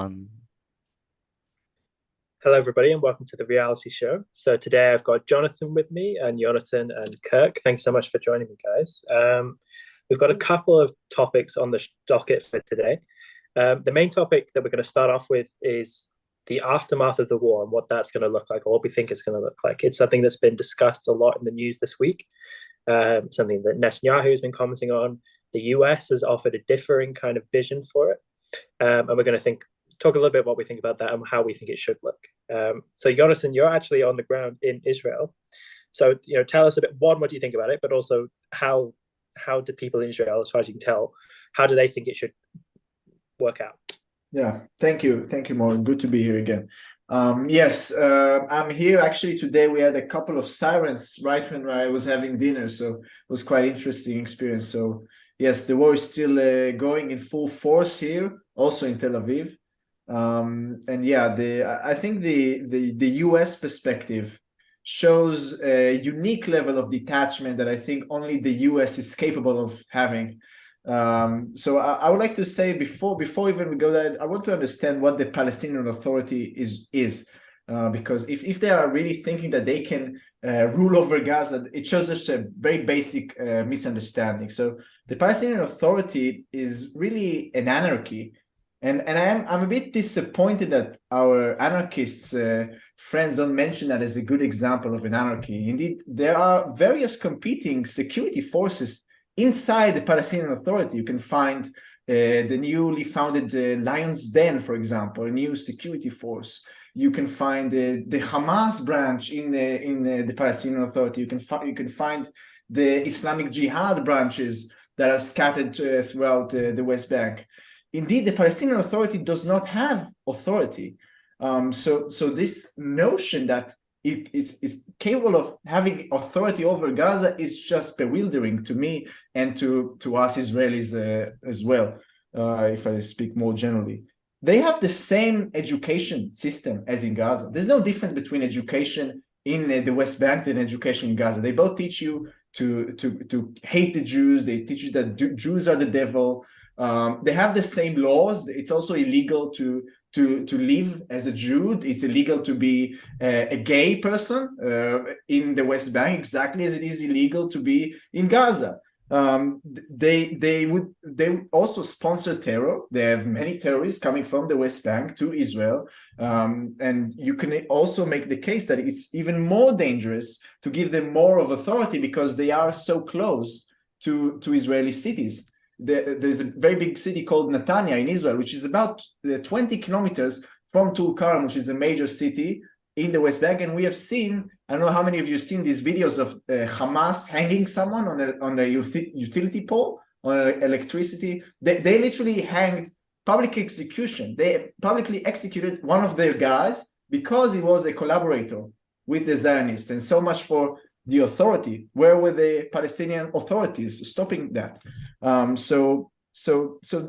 one. Hello, everybody, and welcome to the reality show. So today I've got Jonathan with me, and Jonathan and Kirk. Thanks so much for joining me, guys. We've got a couple of topics on the docket for today. The main topic that we're going to start off with is the aftermath of the war and what that's going to look like, or what we think it's going to look like. It's something that's been discussed a lot in the news this week, something that Netanyahu has been commenting on. The US has offered a differing kind of vision for it, and we're going to talk a little bit what we think about that and how we think it should look. So, Jonathan, you're actually on the ground in Israel. So, tell us a bit. One, what do you think about it? But also, how do people in Israel, as far as you can tell, how do they think it should work out? Yeah, thank you, Maureen. Good to be here again. Yes, I'm here. Actually, today we had a couple of sirens right when I was having dinner, so it was quite interesting experience. So, yes, the war is still going in full force here, also in Tel Aviv. And yeah, I think the US perspective shows a unique level of detachment that I think only the US is capable of having. So I would like to say before even we go there, I want to understand what the Palestinian Authority is. Because if they are really thinking that they can rule over Gaza, it shows us a very basic misunderstanding. So the Palestinian Authority is really an anarchy. And I'm a bit disappointed that our anarchist friends don't mention that as a good example of an anarchy. Indeed, there are various competing security forces inside the Palestinian Authority. You can find the newly founded Lion's Den, for example, a new security force. You can find the Hamas branch in the Palestinian Authority. You can find the Islamic Jihad branches that are scattered throughout the West Bank. Indeed, the Palestinian Authority does not have authority. So this notion that it is capable of having authority over Gaza is just bewildering to me and to us Israelis as well, if I speak more generally. They have the same education system as in Gaza. There's no difference between education in the West Bank and education in Gaza. They both teach you to hate the Jews. They teach you that Jews are the devil. They have the same laws. It's also illegal to live as a Jew. It's illegal to be a gay person in the West Bank, exactly as it is illegal to be in Gaza. They would also sponsor terror. They have many terrorists coming from the West Bank to Israel, and you can also make the case that it's even more dangerous to give them more of authority because they are so close to Israeli cities. There's a very big city called Netanya in Israel, which is about 20 kilometers from Tulkarm, which is a major city in the West Bank. And we have seen, I don't know how many of you have seen these videos of Hamas hanging someone on a utility pole, on electricity. They literally hanged public execution. They publicly executed one of their guys because he was a collaborator with the Zionists. And so much for the authority. Where were the Palestinian authorities stopping that? So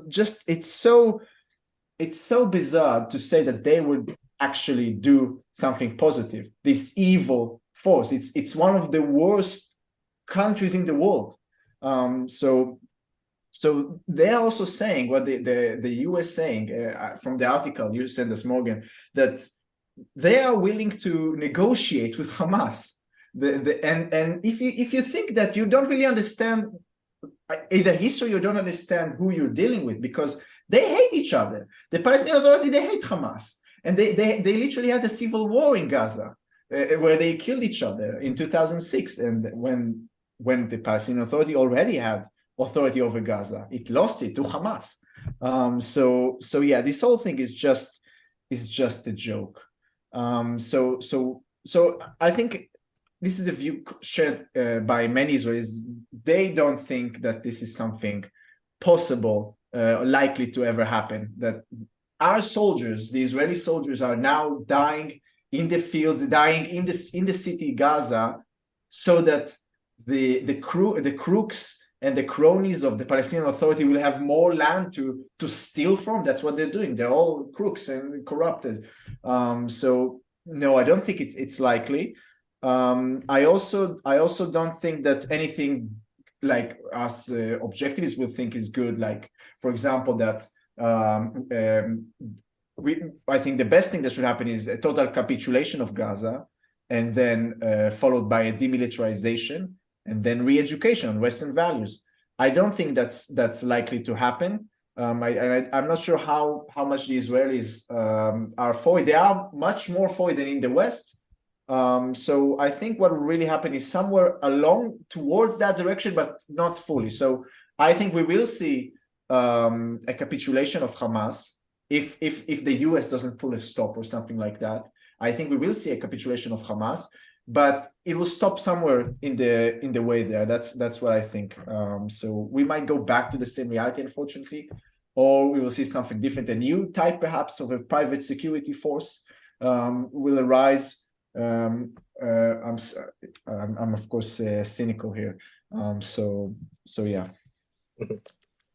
just it's so bizarre to say that they would actually do something positive. This evil force. It's one of the worst countries in the world. So they are also saying what the US saying from the article you sent us, Morgan, that they are willing to negotiate with Hamas. And if you think that you don't really understand either history, you don't understand who you're dealing with, because they hate each other. The Palestinian Authority, they hate Hamas, and they literally had a civil war in Gaza where they killed each other in 2006. And when the Palestinian Authority already had authority over Gaza, it lost it to Hamas. So yeah, this whole thing is just a joke. So I think this is a view shared by many Israelis. They don't think that this is something possible, likely to ever happen. That our soldiers, the Israeli soldiers, are now dying in the fields, dying in the city Gaza, so that the crooks and the cronies of the Palestinian Authority will have more land to steal from. That's what they're doing. They're all crooks and corrupted. So no, I don't think it's likely. I also don't think that anything like us objectivists will think is good. Like, for example, that I think the best thing that should happen is a total capitulation of Gaza, and then followed by a demilitarization, and then re-education on Western values. I don't think that's likely to happen. I'm not sure how much the Israelis are for it. They are much more for it than in the West. So I think what will really happen is somewhere along towards that direction, but not fully. So I think we will see a capitulation of Hamas if the US doesn't pull a stop or something like that. I think we will see a capitulation of Hamas, but it will stop somewhere in the way there. That's what I think. So we might go back to the same reality, unfortunately, or we will see something different. A new type, perhaps, of a private security force will arise. I'm of course cynical here. So yeah.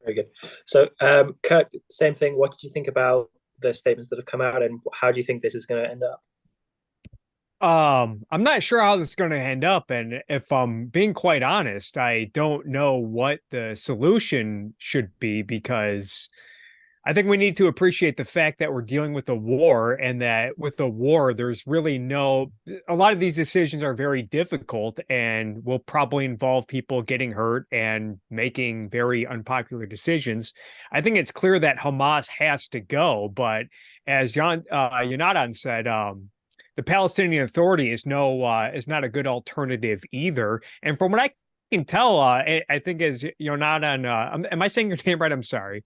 Very good. So Kirk, same thing. What did you think about the statements that have come out, and how do you think this is going to end up? I'm not sure how this is going to end up, and if I'm being quite honest, I don't know what the solution should be, because I think we need to appreciate the fact that we're dealing with a war, and that with the war, there's really a lot of these decisions are very difficult and will probably involve people getting hurt and making very unpopular decisions. I think it's clear that Hamas has to go, but as Yonatan said, the Palestinian Authority is not a good alternative either. And from what I can tell, I think as Yonatan, am I saying your name right? I'm sorry.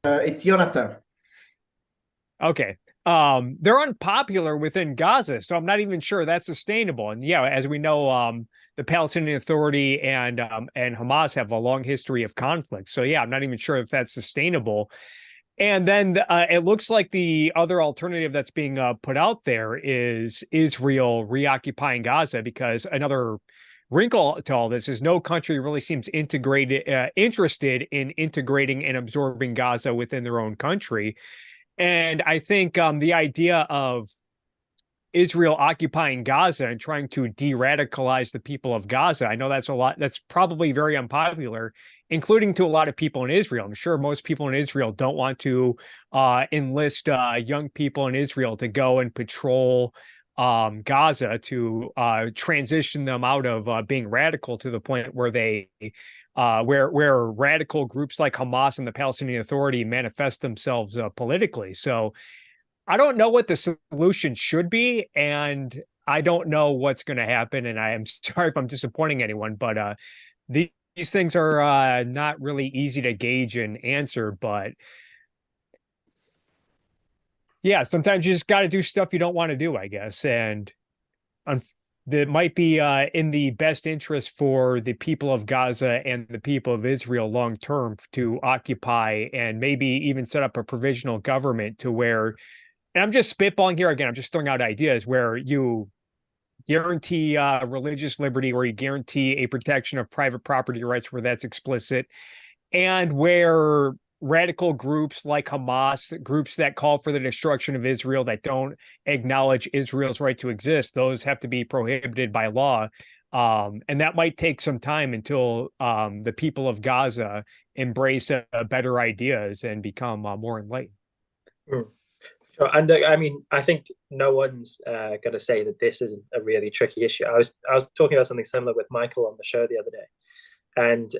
It's Jonathan. Okay. They're unpopular within Gaza, so I'm not even sure that's sustainable. And yeah, as we know, the Palestinian Authority and Hamas have a long history of conflict. So yeah, I'm not even sure if that's sustainable. And then it looks like the other alternative that's being put out there is Israel reoccupying Gaza, because another wrinkle to all this is no country really seems interested in integrating and absorbing Gaza within their own country. And I think the idea of Israel occupying Gaza and trying to de-radicalize the people of Gaza, I know that's probably very unpopular, including to a lot of people in Israel. I'm sure most people in Israel don't want to enlist young people in Israel to go and patrol Gaza, to transition them out of being radical to the point where where radical groups like Hamas and the Palestinian Authority manifest themselves politically. So I don't know what the solution should be, and I don't know what's going to happen. And I am sorry if I'm disappointing anyone, but these things are not really easy to gauge and answer. But yeah, sometimes you just got to do stuff you don't want to do, I guess. And that might be in the best interest for the people of Gaza and the people of Israel long term to occupy and maybe even set up a provisional government to where, and I'm just spitballing here again, I'm just throwing out ideas, where you guarantee religious liberty, where you guarantee a protection of private property rights where that's explicit, and where radical groups like Hamas, groups that call for the destruction of Israel, that don't acknowledge Israel's right to exist, those have to be prohibited by law. And that might take some time until the people of Gaza embrace better ideas and become more enlightened. Sure. And I mean, I think no one's going to say that this isn't a really tricky issue. I was talking about something similar with Michael on the show the other day, and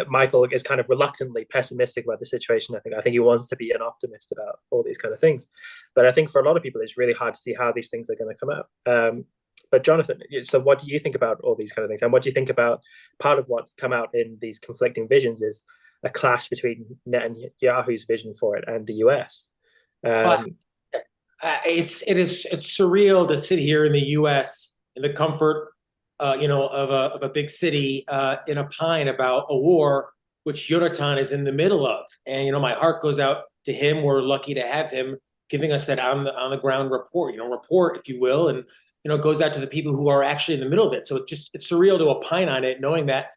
Michael is kind of reluctantly pessimistic about the situation. I think he wants to be an optimist about all these kind of things, but I think for a lot of people, it's really hard to see how these things are going to come out. But Jonathan, so what do you think about all these kind of things, and what do you think about part of what's come out in these conflicting visions is a clash between Netanyahu's vision for it and the US? It's surreal to sit here in the U.S. in the comfort, of a big city, and opine about a war which Jonathan is in the middle of. And my heart goes out to him. We're lucky to have him giving us that on the ground report, if you will, and it goes out to the people who are actually in the middle of it. So it's surreal to opine on it, knowing that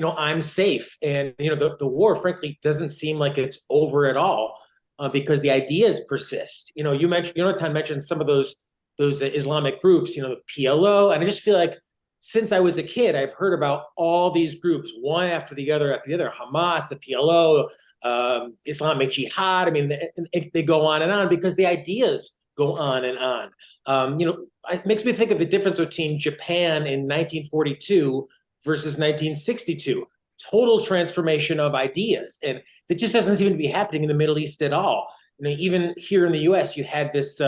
I'm safe, and the war, frankly, doesn't seem like it's over at all. Because the ideas persist. Jonathan mentioned some of those Islamic groups, the PLO, and I just feel like since I was a kid, I've heard about all these groups, one after the other, Hamas, the PLO, Islamic Jihad. I mean, they go on because the ideas go on and on. It makes me think of the difference between Japan in 1942 versus 1962. Total transformation of ideas, and that just doesn't seem to be happening in the Middle East at all. Even here in the U.S., you had this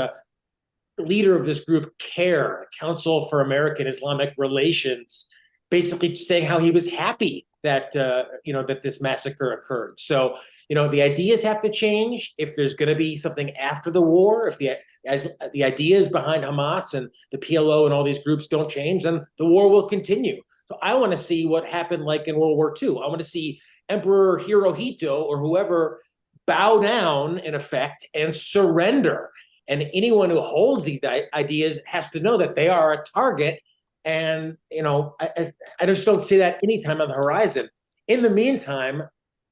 leader of this group, CARE, Council for American Islamic Relations, basically saying how he was happy that that this massacre occurred. So the ideas have to change if there's going to be something after the war. If the ideas behind Hamas and the PLO and all these groups don't change, then the war will continue. So I want to see what happened like in World War II. I want to see Emperor Hirohito or whoever bow down in effect and surrender. And anyone who holds these ideas has to know that they are a target. And, I just don't see that anytime on the horizon. In the meantime,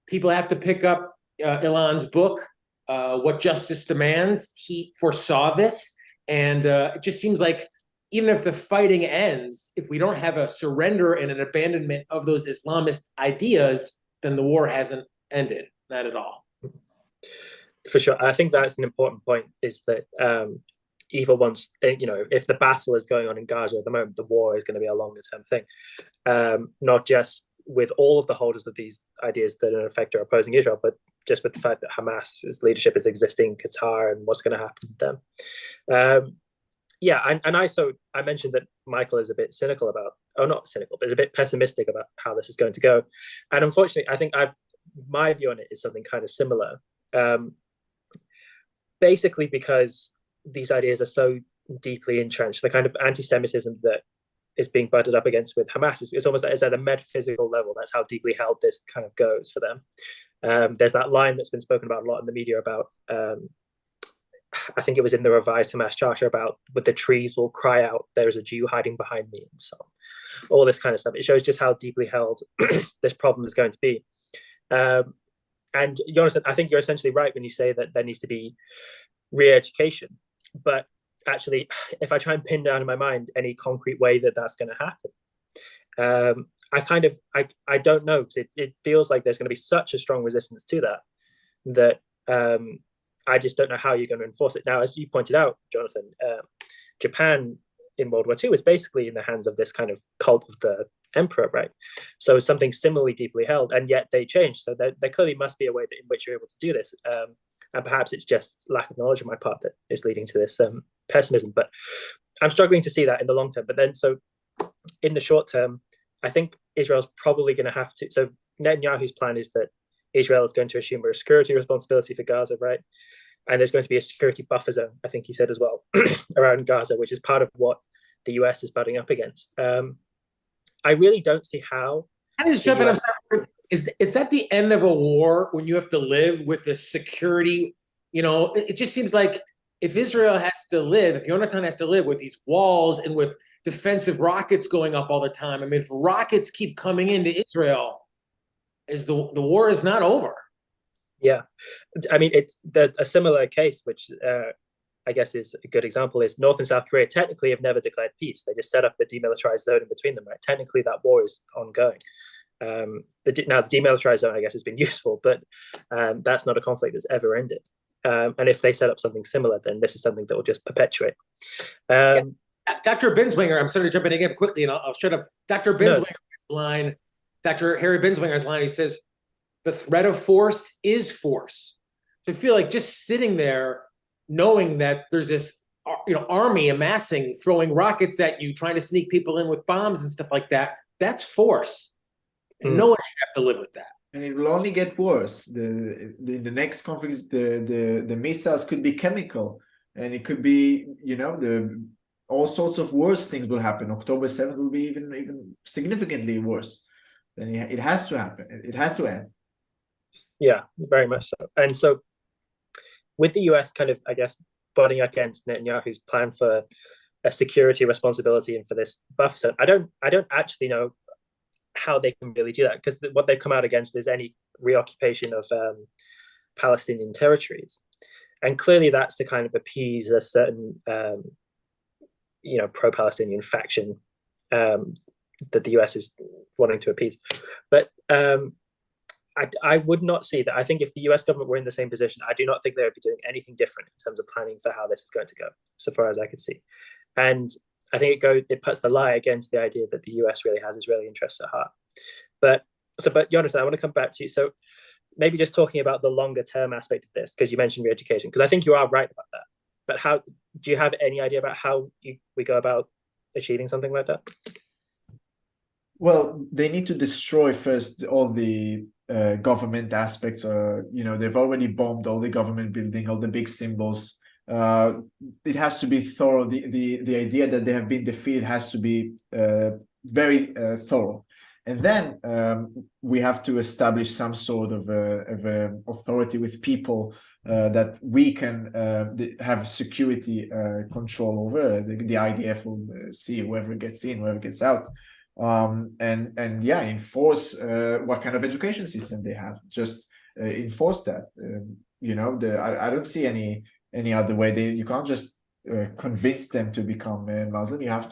people have to pick up Ilan's book, What Justice Demands. He foresaw this. And it just seems like even if the fighting ends, if we don't have a surrender and an abandonment of those Islamist ideas, then the war hasn't ended. Not at all. For sure. I think that's an important point, is that even once, if the battle is going on in Gaza at the moment, the war is going to be a longer term thing. Not just with all of the holders of these ideas that in effect are opposing Israel, but just with the fact that Hamas's leadership is existing in Qatar and what's going to happen to them. I mentioned that Michael is a bit cynical about, or not cynical, but a bit pessimistic about how this is going to go. And unfortunately, I think my view on it is something kind of similar. Basically because these ideas are so deeply entrenched, the kind of anti-Semitism that is being butted up against with Hamas is almost like it's at a metaphysical level. That's how deeply held this kind of goes for them. There's that line that's been spoken about a lot in the media about, I think it was in the revised Hamas charter, about "with the trees will cry out, there is a Jew hiding behind me," and so on. All this kind of stuff. It shows just how deeply held this problem is going to be. And Jonathan, I think you're essentially right when you say that there needs to be re-education. But actually, if I try and pin down in my mind any concrete way that that's going to happen, I don't know, because it feels like there's going to be such a strong resistance to that I just don't know how you're going to enforce it. Now, as you pointed out, Jonathan, Japan in World War II was basically in the hands of this kind of cult of the emperor, right? So something similarly deeply held, and yet they changed. So there clearly must be a way in which you're able to do this. And perhaps it's just lack of knowledge on my part that is leading to this pessimism. But I'm struggling to see that in the long term. But then, so in the short term, I think Israel's probably going to have to. So Netanyahu's plan is that Israel is going to assume a security responsibility for Gaza, right? And there's going to be a security buffer zone, I think he said as well, around Gaza, which is part of what the US is butting up against. I really don't see how. Is that the end of a war when you have to live with the security? It just seems like if Israel has to live, if Yonatan has to live with these walls and with defensive rockets going up all the time, I mean, if rockets keep coming into Israel, the war is not over. Yeah. I mean, it's a similar case, which I guess is a good example, is North and South Korea technically have never declared peace. They just set up the demilitarized zone in between them, right? Technically, that war is ongoing. Now, the demilitarized zone, I guess, has been useful, but that's not a conflict that's ever ended. And if they set up something similar, then this is something that will just perpetuate. Dr. Binswanger, I'm sorry to jump in again quickly, and I'll shut up. Dr. Binswanger's line, Dr. Harry Binswanger's line, he says, the threat of force is force. So I feel like just sitting there knowing that there's this army amassing, throwing rockets at you, trying to sneak people in with bombs and stuff like that, that's force. And no one should have to live with that. And it will only get worse. The next conflicts, the missiles could be chemical, and it could be, all sorts of worse things will happen. October 7th will be even significantly worse. Then it has to happen. It has to end. Yeah, very much so. And so with the US kind of, I guess, butting against Netanyahu's plan for a security responsibility and for this buffer zone, I don't actually know how they can really do that, because what they've come out against is any reoccupation of Palestinian territories. And clearly that's to kind of appease a certain, pro-Palestinian faction that the US is wanting to appease. But I would not see that. I think if the US government were in the same position, I do not think they would be doing anything different in terms of planning for how this is going to go, so far as I could see. And I think it puts the lie against the idea that the US really has Israeli interests at heart. But Jonathan, I want to come back to you. So maybe just talking about the longer term aspect of this, because you mentioned re-education, because I think you are right about that. But how do you have any idea about how we go about achieving something like that? Well, they need to destroy first all the government aspects. They've already bombed all the government building, all the big symbols. It has to be thorough. The idea that they have been defeated has to be very thorough. And then we have to establish some sort of authority with people that we can have security control over. The IDF will see whoever gets in, whoever gets out. And yeah, enforce what kind of education system they have. Just enforce that. I don't see any other way. You can't just convince them to become Muslim. They have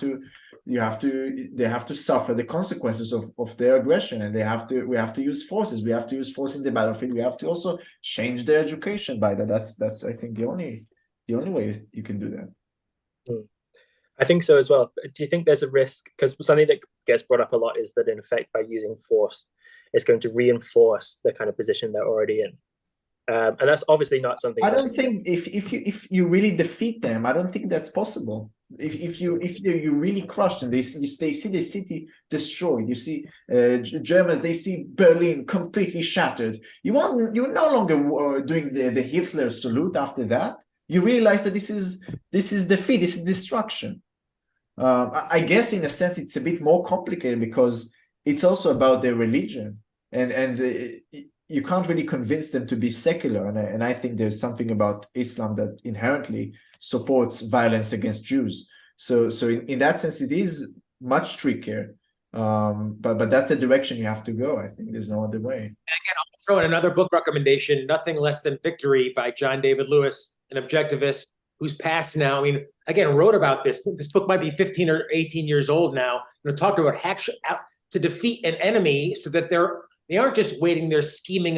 to suffer the consequences of their aggression, and we have to use forces. We have to use force in the battlefield. We have to also change their education by that. That's I think the only way you can do that. I think so as well. Do you think there's a risk? Because something that gets brought up a lot is that in effect, by using force, it's going to reinforce the kind of position they're already in. And that's obviously not something. I don't think if you really defeat them, I don't think that's possible. If you really crush them, they see the city destroyed. You see Germans, they see Berlin completely shattered. You're no longer doing the Hitler salute after that. You realize that this is defeat, this is destruction. I guess in a sense it's a bit more complicated because it's also about their religion, and you can't really convince them to be secular. And I think there's something about Islam that inherently supports violence against Jews. So in that sense, it is much trickier. But that's the direction you have to go. I think there's no other way. And again, I'll throw in another book recommendation, Nothing Less Than Victory by John David Lewis, an objectivist who's passed now. I mean, again, wrote about this. This book might be 15 or 18 years old now. Talked about to defeat an enemy so that they aren't just waiting, they're scheming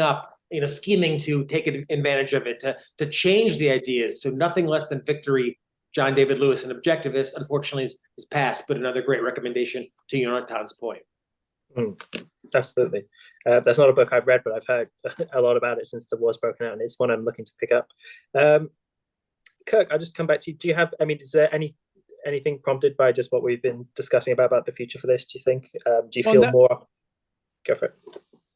to take advantage of it, to change the ideas. So Nothing Less Than Victory, John David Lewis, an objectivist, unfortunately is passed, but another great recommendation to Yonathan's point. Absolutely. That's not a book I've read, but I've heard a lot about it since the war's broken out, and it's one I'm looking to pick up. Kirk, I'll just come back to you. Do you have, is there anything prompted by just what we've been discussing about the future for this, do you think? Do you feel more? Go for it.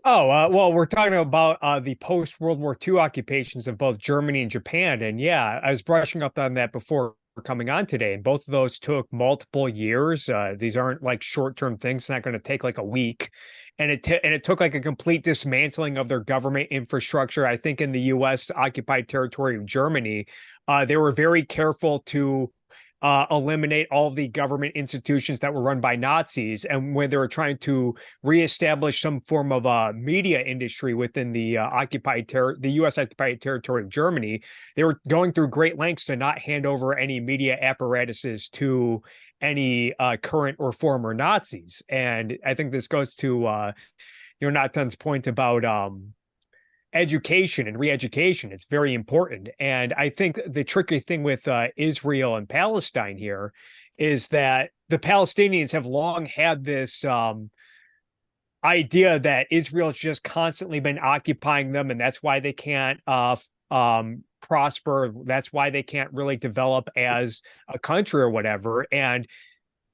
Oh, well, we're talking about the post-World War II occupations of both Germany and Japan. And yeah, I was brushing up on that before coming on today. And both of those took multiple years. These aren't like short-term things. It's not going to take like a week. And it took like a complete dismantling of their government infrastructure. I think in the U.S. occupied territory of Germany, they were very careful to eliminate all the government institutions that were run by Nazis. And when they were trying to reestablish some form of a media industry within the U.S. occupied territory of Germany, they were going through great lengths to not hand over any media apparatuses to any current or former Nazis. And I think this goes to Jonathan's point about education and re-education. It's very important. And I think the tricky thing with Israel and Palestine here is that the Palestinians have long had this idea that Israel's just constantly been occupying them, and that's why they can't prosper. That's why they can't really develop as a country or whatever. And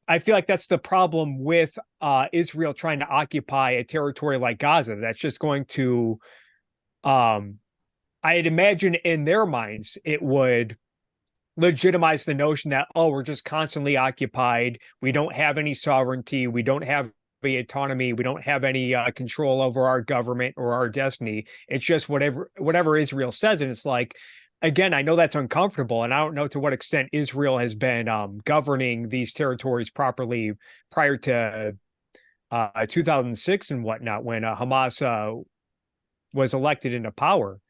I feel like that's the problem with Israel trying to occupy a territory like Gaza. That's just going to I'd imagine in their minds, it would legitimize the notion that, oh, we're just constantly occupied. We don't have any sovereignty. We don't have any autonomy. We don't have any control over our government or our destiny. It's just whatever Israel says. And it's like, again, I know that's uncomfortable. And I don't know to what extent Israel has been governing these territories properly prior to 2006 and whatnot, when Hamas was elected into power.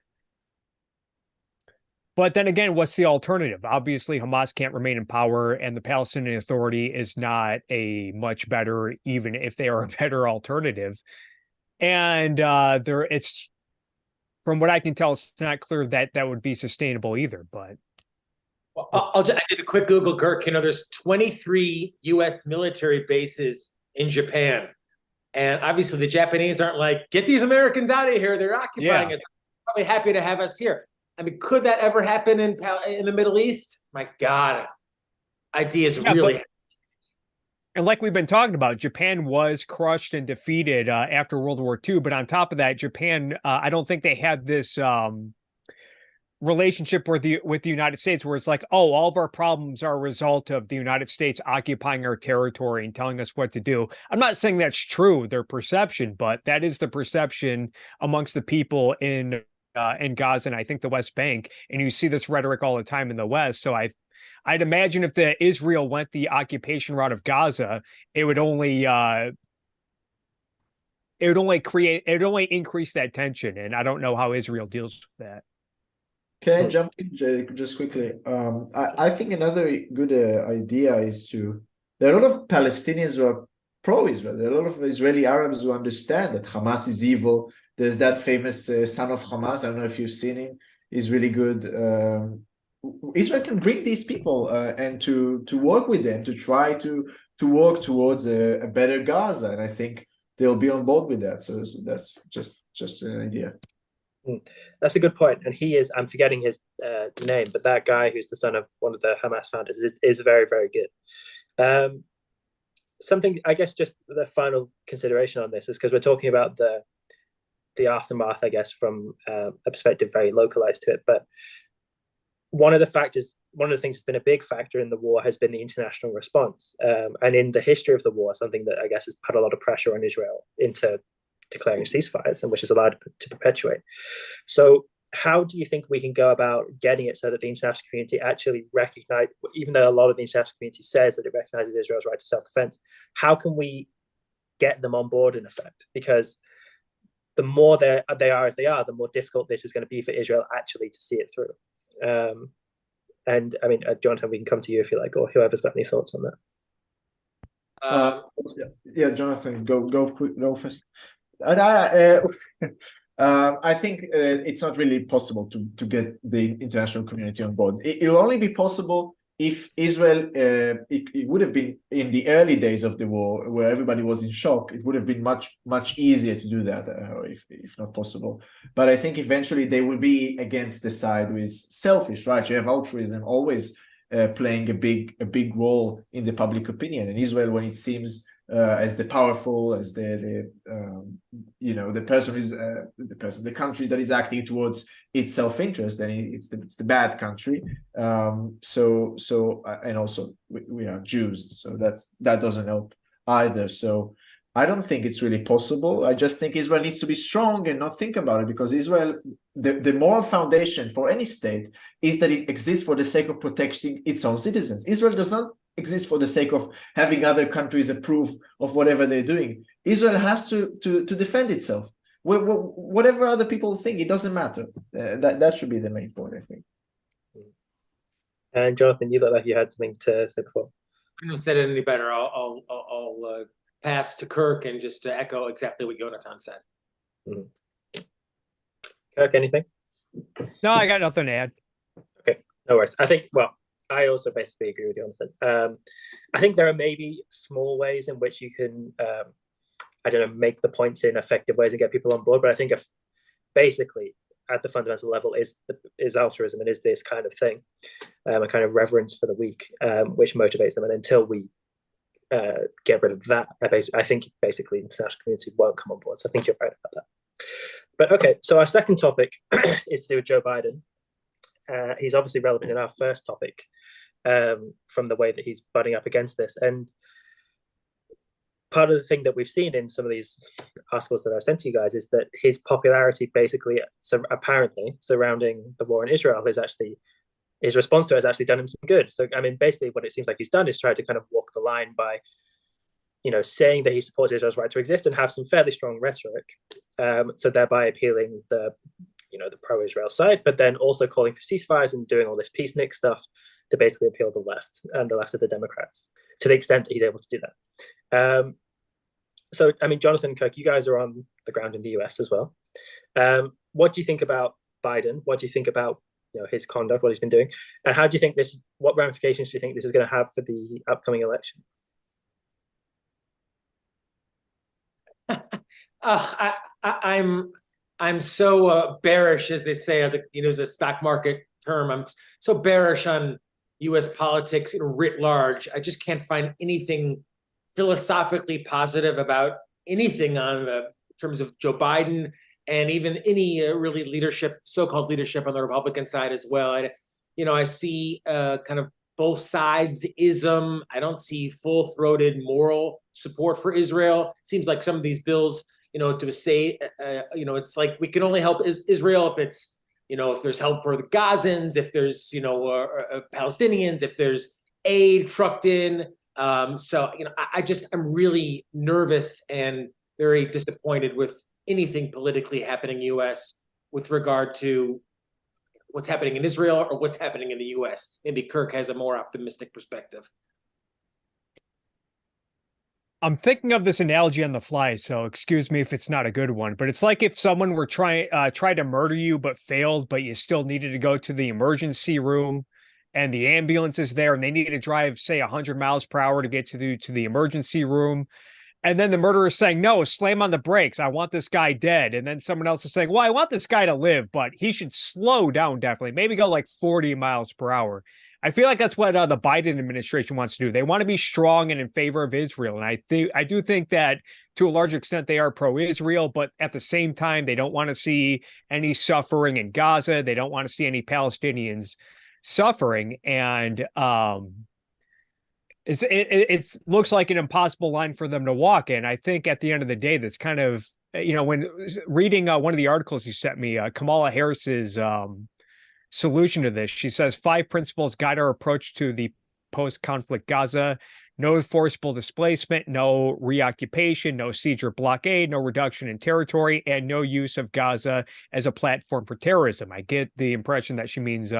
But then again, what's the alternative? Obviously, Hamas can't remain in power, and the Palestinian Authority is not a much better, even if they are a better alternative. And it's from what I can tell, it's not clear that that would be sustainable either. But well, I did a quick Google, Kirk. There's 23 U.S. military bases in Japan. And obviously the Japanese aren't like, get these Americans out of here. They're occupying us. They're probably happy to have us here. I mean, could that ever happen in the Middle East? My God, ideas really. And like we've been talking about, Japan was crushed and defeated after World War II. But on top of that, Japan, I don't think they had this relationship with the United States where it's like, oh, all of our problems are a result of the United States occupying our territory and telling us what to do. I'm not saying that's true, their perception, but that is the perception amongst the people in Gaza and I think the West Bank. And you see this rhetoric all the time in the West. So I'd imagine if the Israel went the occupation route of Gaza, it would only increase that tension. And I don't know how Israel deals with that. Can I jump in just quickly? I think another good idea is there are a lot of Palestinians who are pro-Israel. There are a lot of Israeli Arabs who understand that Hamas is evil. There's that famous son of Hamas. I don't know if you've seen him. He's really good. Israel can bring these people and to work with them, to try to work towards a better Gaza. And I think they'll be on board with that. So that's just an idea. That's a good point. And he is, I'm forgetting his name, but that guy who's the son of one of the Hamas founders is very, very good. Something, I guess, just the final consideration on this is because we're talking about the aftermath, I guess, from a perspective very localized to it. But one of the things that's been a big factor in the war has been the international response. And in the history of the war, something that I guess has put a lot of pressure on Israel into declaring ceasefires, and which is allowed to perpetuate. So how do you think we can go about getting it so that the international community actually recognize, even though a lot of the international community says that it recognizes Israel's right to self-defense, how can we get them on board in effect? Because the more they are as they are, the more difficult this is going to be for Israel actually to see it through. And I mean, Jonathan, we can come to you if you like, or whoever's got any thoughts on that. Yeah, Jonathan, go first. And I think it's not really possible to get the international community on board. It will only be possible if Israel, it would have been in the early days of the war where everybody was in shock, it would have been much easier to do that, if not possible. But I think eventually they will be against the side who is selfish, right? You have altruism always playing a big role in the public opinion. And Israel, when it seems as the powerful, as the country that is acting towards its self-interest, then it's the bad country. So and also we are Jews, so that doesn't help either. So I don't think it's really possible. I just think Israel needs to be strong and not think about it, because Israel, the moral foundation for any state is that it exists for the sake of protecting its own citizens. Israel does not exist for the sake of having other countries approve of whatever they're doing. Israel has to defend itself. Whatever other people think, it doesn't matter. That should be the main point, I think. And Jonathan, you look like you had something to say before. I couldn't have said it any better. I'll pass to Kirk and just to echo exactly what Jonathan said. Kirk, anything? No, I got nothing to add. Okay, no worries. I also basically agree with Jonathan. I think there are maybe small ways in which you can, make the points in effective ways and get people on board. But I think basically at the fundamental level is altruism and is this kind of thing, a kind of reverence for the weak, which motivates them. And until we get rid of that, I think basically the international community won't come on board. So I think you're right about that. But okay, so our second topic is to do with Joe Biden. He's obviously relevant in our first topic from the way that he's butting up against this. And part of the thing that we've seen in some of these articles that I sent to you guys is that his popularity basically, apparently surrounding the war in Israel his response to it has actually done him some good. So, I mean, basically what it seems like he's done is try to kind of walk the line by, saying that he supports Israel's right to exist and have some fairly strong rhetoric. So thereby appealing the pro-Israel side, but then also calling for ceasefires and doing all this peacenik stuff to basically appeal the left and the left of the Democrats, to the extent that he's able to do that. So, I mean, Jonathan, Kirk, you guys are on the ground in the US as well. What do you think about Biden? What do you think about his conduct, what he's been doing, and how do you think this? What ramifications do you think this is going to have for the upcoming election? I'm so bearish, as they say, to use a stock market term. I'm so bearish on U.S. politics writ large. I just can't find anything philosophically positive about anything on in terms of Joe Biden, and even any really leadership, so-called leadership on the Republican side as well. I see kind of both sides ism. I don't see full-throated moral support for Israel. Seems like some of these bills, to say, it's like we can only help Israel if it's, if there's help for the Gazans, if there's, Palestinians, if there's aid trucked in. I'm really nervous and very disappointed with anything politically happening in the U.S. with regard to what's happening in Israel or what's happening in the U.S. Maybe Kirk has a more optimistic perspective. I'm thinking of this analogy on the fly, so excuse me if it's not a good one, but it's like if someone were trying to murder you but failed, but you still needed to go to the emergency room and the ambulance is there and they need to drive, say, 100 miles per hour to get to the emergency room. And then the murderer is saying, no, slam on the brakes. I want this guy dead. And then someone else is saying, well, I want this guy to live, but he should slow down definitely. Maybe go like 40 miles per hour. I feel like that's what the Biden administration wants to do. They want to be strong and in favor of Israel. And I do think that to a large extent they are pro-Israel, but at the same time, they don't want to see any suffering in Gaza. They don't want to see any Palestinians suffering. And it looks like an impossible line for them to walk in. I think at the end of the day, that's kind of, when reading one of the articles you sent me, Kamala Harris's solution to this, she says 5 principles guide our approach to the post-conflict Gaza: no forcible displacement, no reoccupation, no siege or blockade, no reduction in territory, and no use of Gaza as a platform for terrorism. I get the impression that she means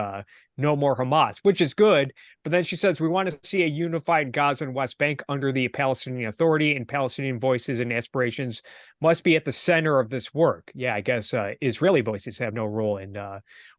no more Hamas, which is good. But then she says we want to see a unified Gaza and West Bank under the Palestinian Authority, and Palestinian voices and aspirations must be at the center of this work. Yeah, I guess Israeli voices have no role in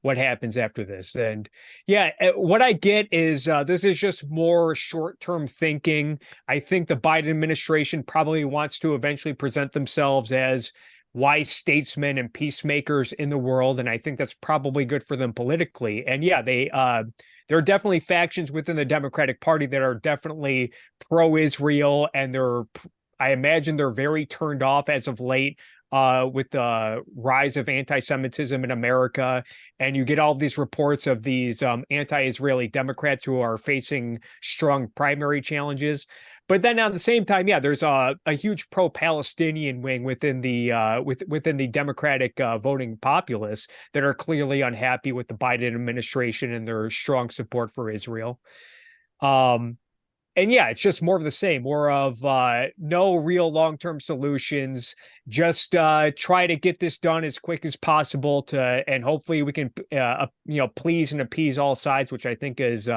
what happens after this. And yeah, what I get is this is just more short-term thinking. I think the Biden administration probably wants to eventually present themselves as wise statesmen and peacemakers in the world, and I think that's probably good for them politically. And yeah, there are definitely factions within the Democratic Party that are definitely pro-Israel, and I imagine they're very turned off as of late with the rise of anti-Semitism in America. And you get all these reports of these anti-Israeli Democrats who are facing strong primary challenges. But then at the same time, yeah, there's a huge pro-Palestinian wing within the Democratic voting populace that are clearly unhappy with the Biden administration and their strong support for Israel. And yeah, it's just more of the same, more of no real long-term solutions. Just try to get this done as quick as possible and hopefully we can, please and appease all sides, which I think is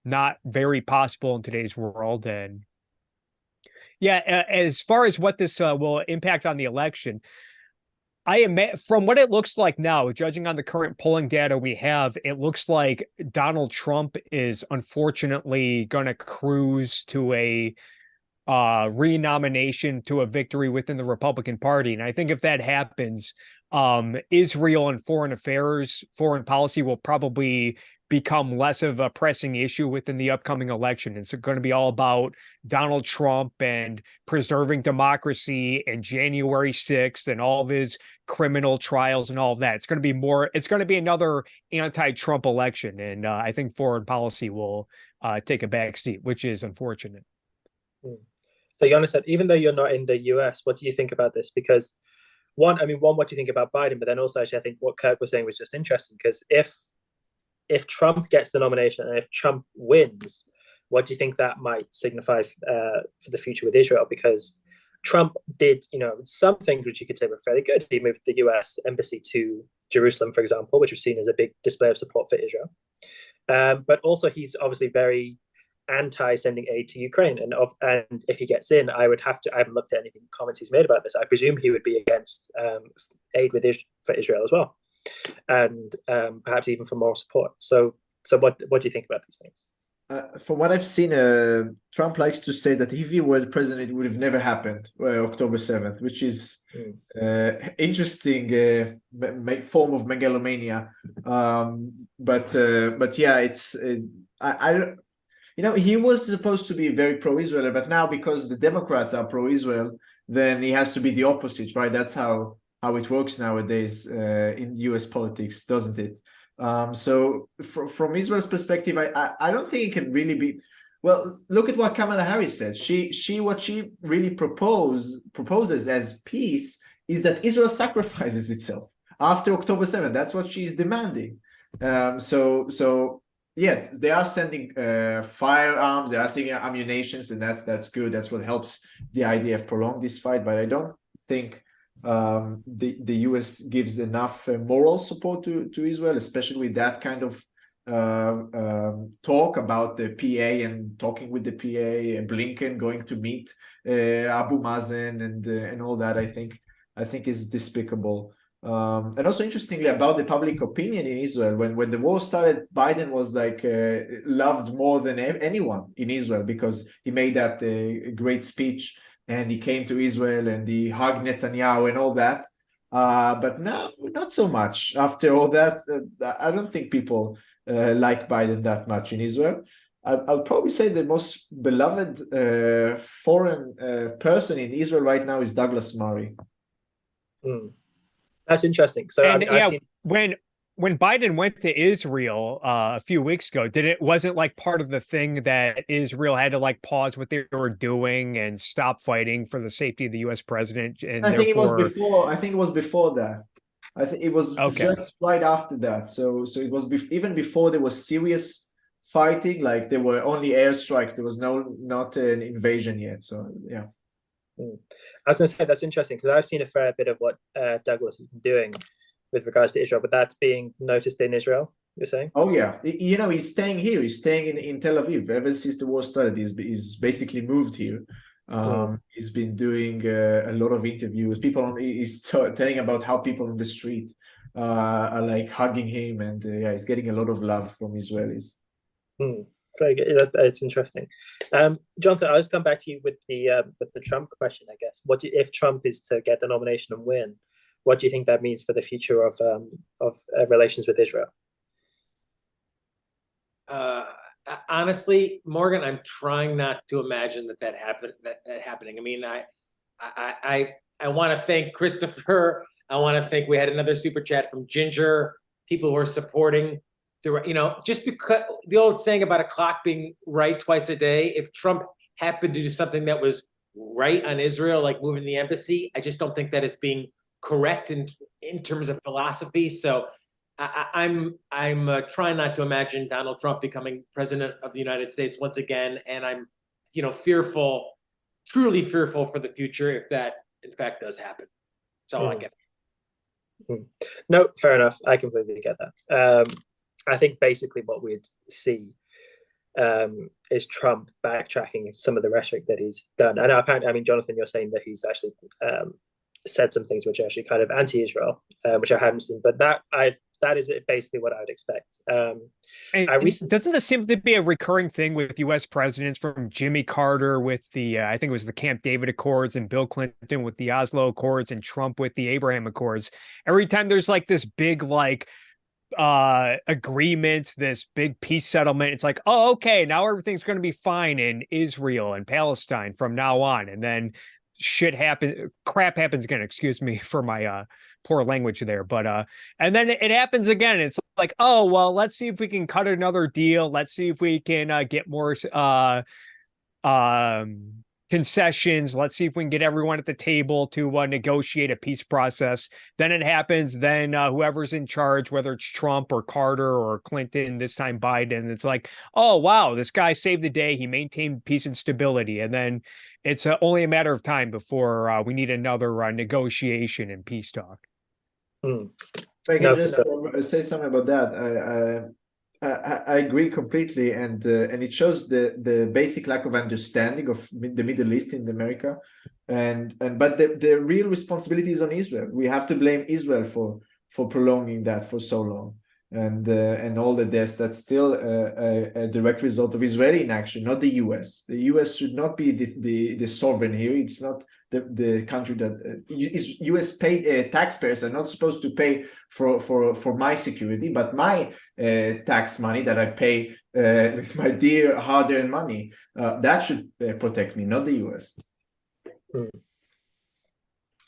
not very possible in today's world. And yeah, as far as what this will impact on the election, from what it looks like now, judging on the current polling data we have, it looks like Donald Trump is unfortunately going to cruise to a renomination, to a victory within the Republican Party. And I think if that happens, Israel and foreign policy will probably become less of a pressing issue within the upcoming election. It's going to be all about Donald Trump and preserving democracy and January 6th and all of his criminal trials and all of that. It's going to be another anti-Trump election. And I think foreign policy will take a back seat, which is unfortunate. So Jonathan, even though you're not in the US, what do you think about this? Because one, what do you think about Biden? But then also, actually, I think what Kirk was saying was just interesting, because if Trump gets the nomination and if Trump wins, what do you think that might signify for the future with Israel? Because Trump did, some things which you could say were fairly good. He moved the US embassy to Jerusalem, for example, which was seen as a big display of support for Israel. But also he's obviously very anti-sending aid to Ukraine, and if he gets in, I haven't looked at anything comments he's made about this. I presume he would be against aid for Israel as well, and perhaps even for more support. So what do you think about these things? From what I've seen, Trump likes to say that if he were the president, it would have never happened, October 7th, which is interesting form of megalomania. But yeah, I don't. He was supposed to be very pro-Israel, but now because the Democrats are pro-Israel, then he has to be the opposite, right? That's how it works nowadays in U.S. politics, doesn't it? So from Israel's perspective, I don't think it can really be. Well, look at what Kamala Harris said. What she really proposes as peace is that Israel sacrifices itself after October 7th. That's what she's demanding. So yeah, they are sending firearms, they are sending ammunitions, and that's good. That's what helps the IDF prolong this fight. But I don't think the US gives enough moral support to Israel, especially with that kind of talk about the PA and talking with the PA and Blinken going to meet Abu Mazen and all that. I think is despicable. And also interestingly about the public opinion in Israel, when the war started, Biden was like loved more than anyone in Israel because he made that great speech and he came to Israel and he hugged Netanyahu and all that. But now, not so much. After all that, I don't think people like Biden that much in Israel. I'll probably say the most beloved foreign person in Israel right now is Douglas Murray. That's interesting. So and when Biden went to Israel a few weeks ago, wasn't like part of the thing that Israel had to like pause what they were doing and stop fighting for the safety of the U.S. president? And I think it was before. I think it was before that. I think it was just right after that. So it was even before there was serious fighting. Like there were only airstrikes. There was not an invasion yet. So yeah. I was going to say that's interesting because I've seen a fair bit of what Douglas has been doing with regards to Israel, but that's being noticed in Israel, you're saying? Oh yeah, he's staying here. He's staying in Tel Aviv ever since the war started. He's basically moved here. He's been doing a lot of interviews. He's telling about how people on the street are like hugging him, and yeah, he's getting a lot of love from Israelis. Very good. It's interesting. Jonathan, I'll just come back to you with the Trump question, I guess. If Trump is to get the nomination and win, what do you think that means for the future of relations with Israel? Honestly, Morgan, I'm trying not to imagine that happening. I mean, I want to thank Christopher. I want to thank. We had another super chat from Ginger. People who are supporting. Just because the old saying about a clock being right twice a day, if Trump happened to do something that was right on Israel, like moving the embassy, I just don't think that is being correct in terms of philosophy. So I'm trying not to imagine Donald Trump becoming president of the United States once again, and I'm fearful, truly fearful for the future if that in fact does happen. That's all I get. No, fair enough. I completely get that. I think basically what we'd see is Trump backtracking some of the rhetoric that he's done. And apparently, I mean, Jonathan, you're saying that he's actually said some things which are actually kind of anti-Israel, which I haven't seen. But that is basically what I would expect. Doesn't this seem to be a recurring thing with U.S. presidents, from Jimmy Carter with the I think it was the Camp David Accords, and Bill Clinton with the Oslo Accords, and Trump with the Abraham Accords? Every time there's like this big agreement, this big peace settlement, it's like, oh, okay, now everything's going to be fine in Israel and Palestine from now on, and then crap happens again. Excuse me for my poor language there, but and then it happens again. It's like, oh well, let's see if we can cut another deal. Let's see if we can get more concessions. Let's see if we can get everyone at the table to negotiate a peace process. Then it happens. Then whoever's in charge, whether it's Trump or Carter or Clinton, this time Biden, it's like, oh, wow, this guy saved the day. He maintained peace and stability. And then it's only a matter of time before we need another negotiation and peace talk. If I can just say something about that. I agree completely, and it shows the basic lack of understanding of the Middle East in America, but the real responsibility is on Israel. We have to blame Israel for prolonging that for so long, and all the deaths. That's still a direct result of Israeli inaction, not the U.S. The U.S. should not be the sovereign here. It's not the country that U.S. taxpayers are not supposed to pay for my security, but my tax money that I pay with my dear hard-earned money, that should protect me, not the U.S.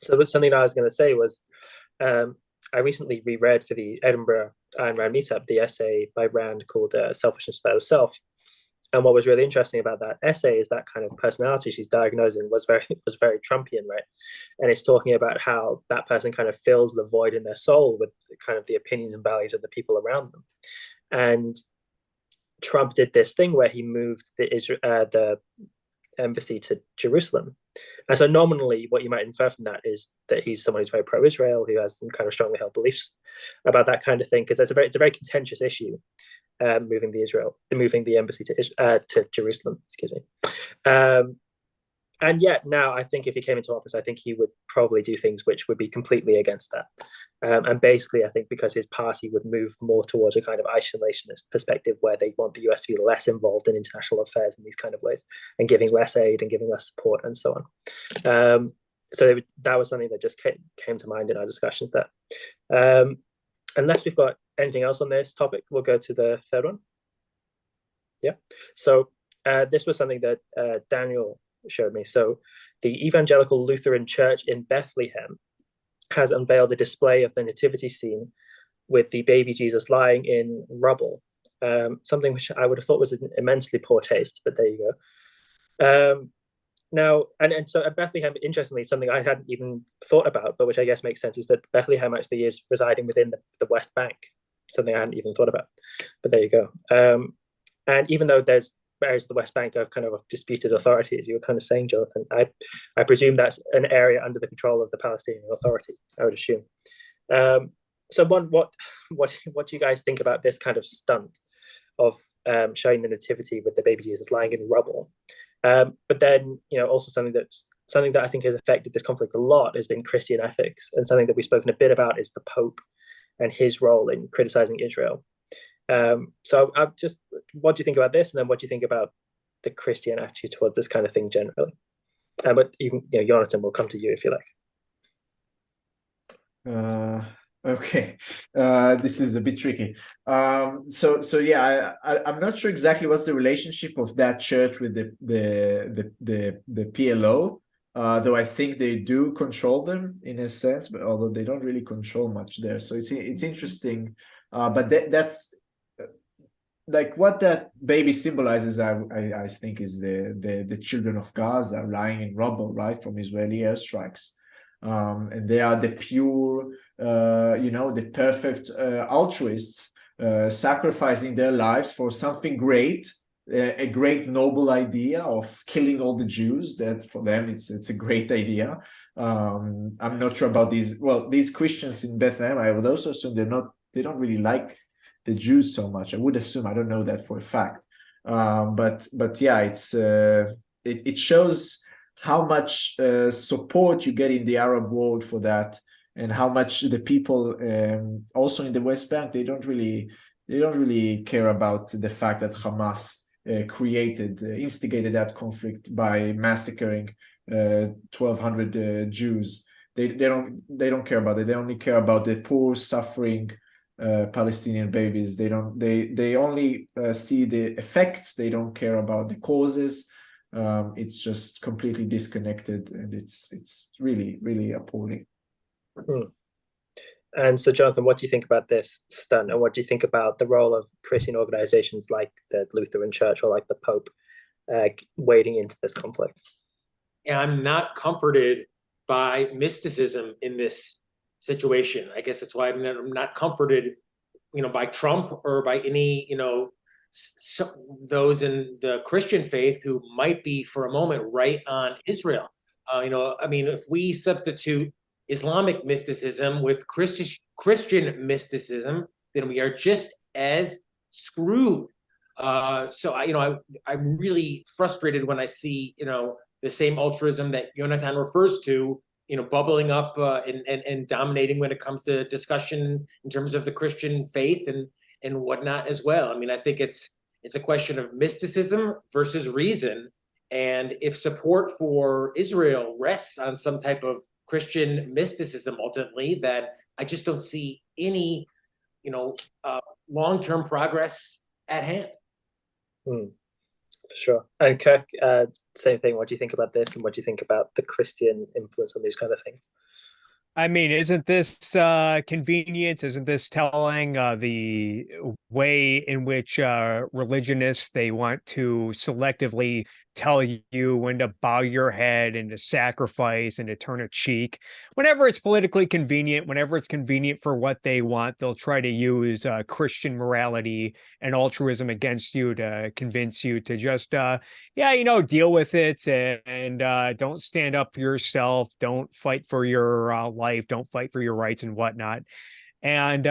So that's something I was going to say was, I recently reread for the Edinburgh Ayn Rand meetup the essay by Rand called "Selfishness Without a Self." And what was really interesting about that essay is that kind of personality she's diagnosing was very Trumpian, right? And it's talking about how that person kind of fills the void in their soul with kind of the opinions and values of the people around them. And Trump did this thing where he moved the embassy to Jerusalem. And so nominally, what you might infer from that is that he's someone who's very pro-Israel, who has some kind of strongly held beliefs about that kind of thing, because it's a very contentious issue. Moving the embassy to Jerusalem, excuse me. And yet now I think if he came into office, I think he would probably do things which would be completely against that. And basically, I think because his party would move more towards a kind of isolationist perspective where they want the US to be less involved in international affairs in these kind of ways and giving less aid and giving less support and so on. So that was something that just came to mind in our discussions there. Unless we've got anything else on this topic, we'll go to the third one. Yeah. So this was something that Daniel showed me. So the Evangelical Lutheran Church in Bethlehem has unveiled a display of the nativity scene with the baby Jesus lying in rubble, something which I would have thought was an immensely poor taste, but there you go. Now, and so at Bethlehem, interestingly, something I hadn't even thought about, but which I guess makes sense, is that Bethlehem actually is residing within the West Bank, something I hadn't even thought about, but there you go. And even though there's areas of the West Bank of kind of disputed authority, as you were kind of saying, Jonathan, I presume that's an area under the control of the Palestinian Authority, I would assume. So what do you guys think about this kind of stunt of showing the nativity with the baby Jesus lying in rubble? But then, also something that I think has affected this conflict a lot has been Christian ethics, and something that we've spoken a bit about is the Pope and his role in criticizing Israel. So what do you think about this? And then what do you think about the Christian attitude towards this kind of thing generally? But even, Jonathan, will come to you if you like. Okay, this is a bit tricky. So yeah, I'm not sure exactly what's the relationship of that church with the PLO, though I think they do control them in a sense, but although they don't really control much there. So it's interesting, but that's like what that baby symbolizes. I think is the children of Gaza lying in rubble, right, from Israeli airstrikes. And they are the pure, the perfect altruists, sacrificing their lives for something great, a great noble idea of killing all the Jews. That for them it's a great idea. I'm not sure about these Christians in Bethlehem. I would also assume they don't really like the Jews so much. I would assume, I don't know that for a fact, but yeah, it shows how much support you get in the Arab world for that, and how much the people also in the West Bank, they don't really care about the fact that Hamas instigated that conflict by massacring 1,200 Jews. They don't care about it. They only care about the poor, suffering Palestinian babies. They only see the effects. They don't care about the causes. It's just completely disconnected, and it's really, really appalling. And so, Jonathan, what do you think about this stunt, and what do you think about the role of Christian organizations like the Lutheran Church or like the Pope wading into this conflict? And I'm not comforted by mysticism in this situation. I guess that's why I'm not comforted, by Trump or by any, those in the Christian faith who might be for a moment right on Israel. If we substitute Islamic mysticism with Christian mysticism, then we are just as screwed. So I'm really frustrated when I see, the same altruism that Jonathan refers to, bubbling up and dominating when it comes to discussion in terms of the Christian faith and whatnot as well. I mean, I think it's a question of mysticism versus reason. And if support for Israel rests on some type of Christian mysticism, ultimately, that I just don't see any, long-term progress at hand. For sure. And Kirk, same thing. What do you think about this, and what do you think about the Christian influence on these kind of things? I mean, isn't this convenience? Isn't this telling the way in which religionists, they want to selectively tell you when to bow your head and to sacrifice and to turn a cheek? Whenever it's politically convenient, whenever it's convenient for what they want, they'll try to use Christian morality and altruism against you to convince you to just, deal with it and don't stand up for yourself. Don't fight for your life. Don't fight for your rights and whatnot. And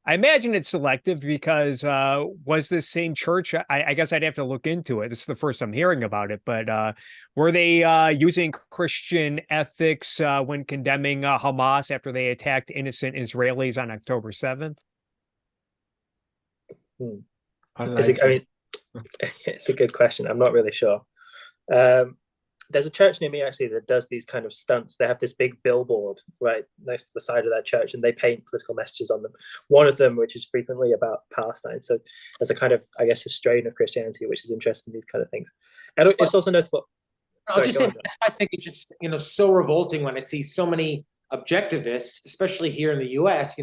I imagine it's selective because was this same church? I guess I'd have to look into it. This is the first I'm hearing about it. But were they using Christian ethics when condemning Hamas after they attacked innocent Israelis on October 7th? It's a good question. I'm not really sure. There's a church near me actually that does these kind of stunts. They have this big billboard right next to the side of that church, and they paint political messages on them. One of them, which is frequently about Palestine. So there's a kind of, I guess, a strain of Christianity which is interested in these kind of things. And it's also noticeable. I'll just say, I think it's just so revolting when I see so many objectivists, especially here in the U.S.,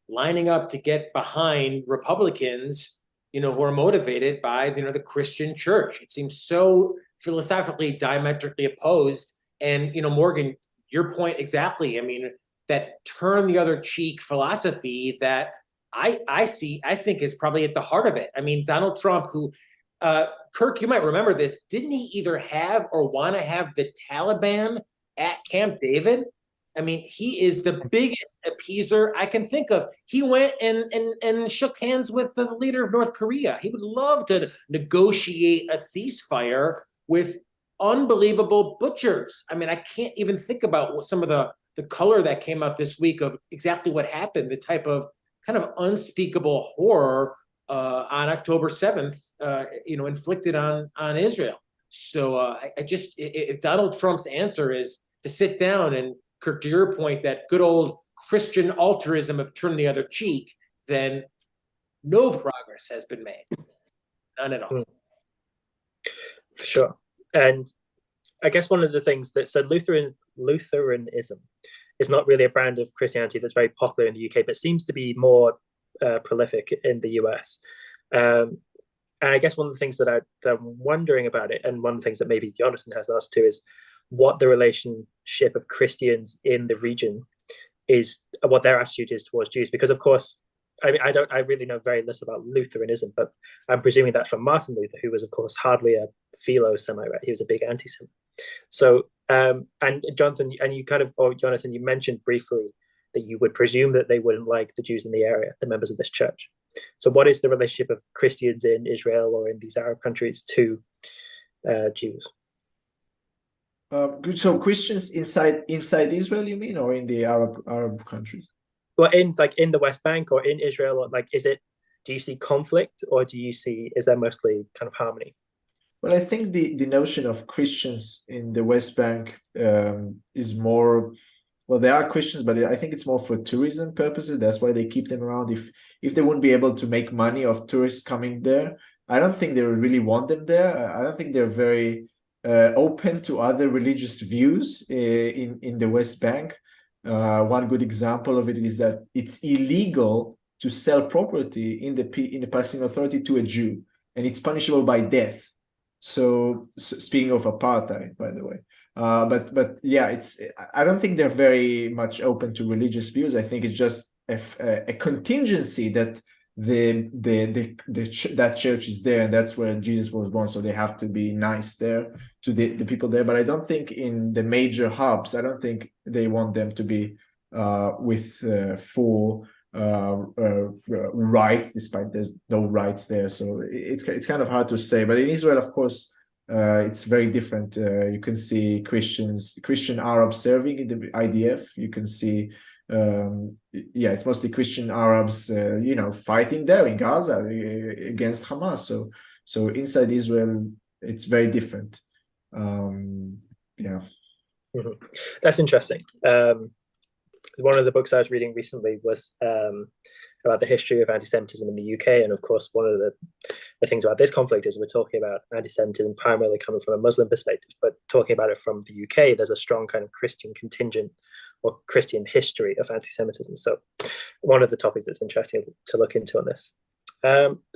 lining up to get behind Republicans, who are motivated by the Christian church. It seems so philosophically diametrically opposed. And Morgan, your point exactly. I mean, that turn the other cheek philosophy that I think is probably at the heart of it. I mean, Donald Trump, who Kirk, you might remember this, didn't he either have or want to have the Taliban at Camp David? I mean, he is the biggest appeaser I can think of. He went and shook hands with the leader of North Korea. He would love to negotiate a ceasefire with unbelievable butchers. I mean, I can't even think about what some of the color that came out this week of exactly what happened, the type of kind of unspeakable horror on October 7th, inflicted on Israel. So if Donald Trump's answer is to sit down and, Kirk, to your point, that good old Christian altruism of turn the other cheek, then no progress has been made. None at all. For sure. And I guess one of the things that said Lutheranism is not really a brand of Christianity that's very popular in the UK, but seems to be more prolific in the US. And I guess one of the things that I'm wondering about it, and one of the things that maybe Jonathan has asked too, is what the relationship of Christians in the region is, what their attitude is towards Jews. Because of course, I really know very little about Lutheranism, but I'm presuming that's from Martin Luther, who was of course hardly a philo-Semite, right? He was a big anti-Semite. So, and Jonathan, you mentioned briefly that you would presume that they wouldn't like the Jews in the area, the members of this church. So what is the relationship of Christians in Israel or in these Arab countries to Jews? Good. So Christians inside Israel, you mean, or in the Arab countries? Well, in the West Bank or in Israel, or do you see conflict, or is there mostly kind of harmony? Well, I think the notion of Christians in the West Bank is more, well, there are Christians, but I think it's more for tourism purposes. That's why they keep them around. If they wouldn't be able to make money off tourists coming there, I don't think they would really want them there. I don't think they're very open to other religious views in the West Bank. One good example of it is that it's illegal to sell property in the Palestinian Authority to a Jew, and it's punishable by death. So speaking of apartheid, by the way, but yeah, I don't think they're very much open to religious views. I think it's just a contingency that that church is there, and that's where Jesus was born, so they have to be nice there to the people there. But I don't think in the major hubs, I don't think they want them to be with full rights, despite there's no rights there. So it's kind of hard to say. But in Israel, of course, it's very different. You can see Christian Arabs serving in the IDF. You can see, it's mostly Christian Arabs, fighting there in Gaza against Hamas. So inside Israel, it's very different. That's interesting. One of the books I was reading recently was about the history of anti-Semitism in the UK. And of course, one of the things about this conflict is we're talking about anti-Semitism primarily coming from a Muslim perspective, but talking about it from the UK, there's a strong kind of Christian contingent or Christian history of anti-Semitism. So one of the topics that's interesting to look into on this.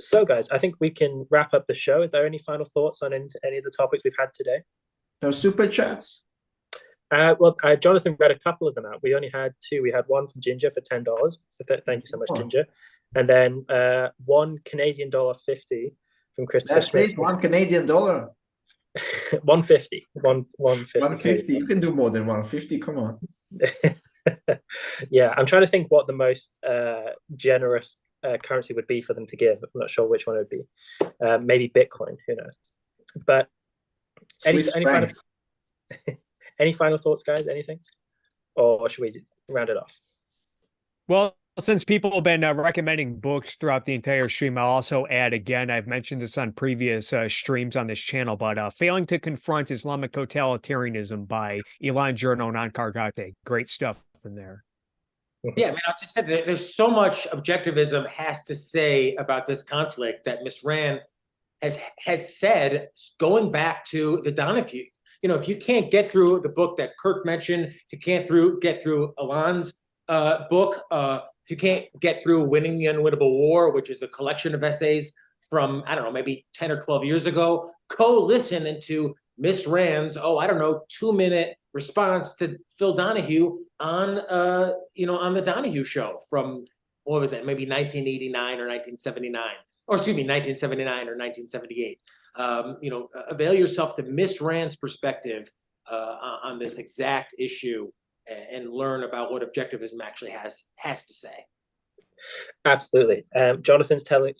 So guys, I think we can wrap up the show. Is there any final thoughts on any of the topics we've had today? No super chats? Jonathan read a couple of them out. We only had two. We had one from Ginger for $10. So thank you so much, Ginger. And then $1 Canadian $50 from Christopher That's Smith. it, $1 Canadian. 150. 150. 150. You can do more than 150. Come on. Yeah, I'm trying to think what the most generous currency would be for them to give. I'm not sure which one it would be. Maybe Bitcoin. Who knows? But any final thoughts, guys? Anything? Or should we round it off? Well, since people have been recommending books throughout the entire stream, I'll also add again, I've mentioned this on previous streams on this channel, but Failing to Confront Islamic Totalitarianism by Ayn Rand and ARCUK. Great stuff in there. Yeah, I mean, I'll just say that there's so much objectivism has to say about this conflict that Ms. Rand has said, going back to the Donahue. If you can't get through the book that Kirk mentioned, if you can't get through Alan's book, if you can't get through Winning the Unwinnable War, which is a collection of essays from, I don't know, maybe 10 or 12 years ago, listen into Miss Rand's, 2-minute response to Phil Donahue on the Donahue show from, what was it, maybe 1989 or 1979, or excuse me, 1979 or 1978. Avail yourself to Miss Rand's perspective on this exact issue and learn about what objectivism actually has to say. Absolutely. Daniel's telling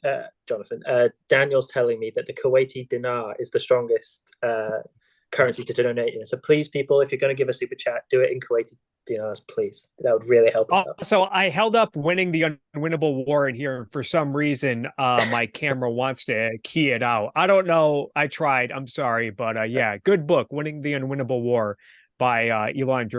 me that the Kuwaiti dinar is the strongest currency to donate in. So please, people, if you're going to give a super chat, do it in Kuwaiti dinars, please. That would really help us out. So I held up Winning the Unwinnable War in here. For some reason, my camera wants to key it out. I don't know. I tried. I'm sorry. But yeah, good book, Winning the Unwinnable War by Ayn Rand.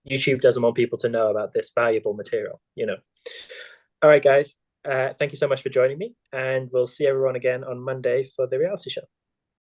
YouTube doesn't want people to know about this valuable material, All right, guys. Thank you so much for joining me. And we'll see everyone again on Monday for the reality show.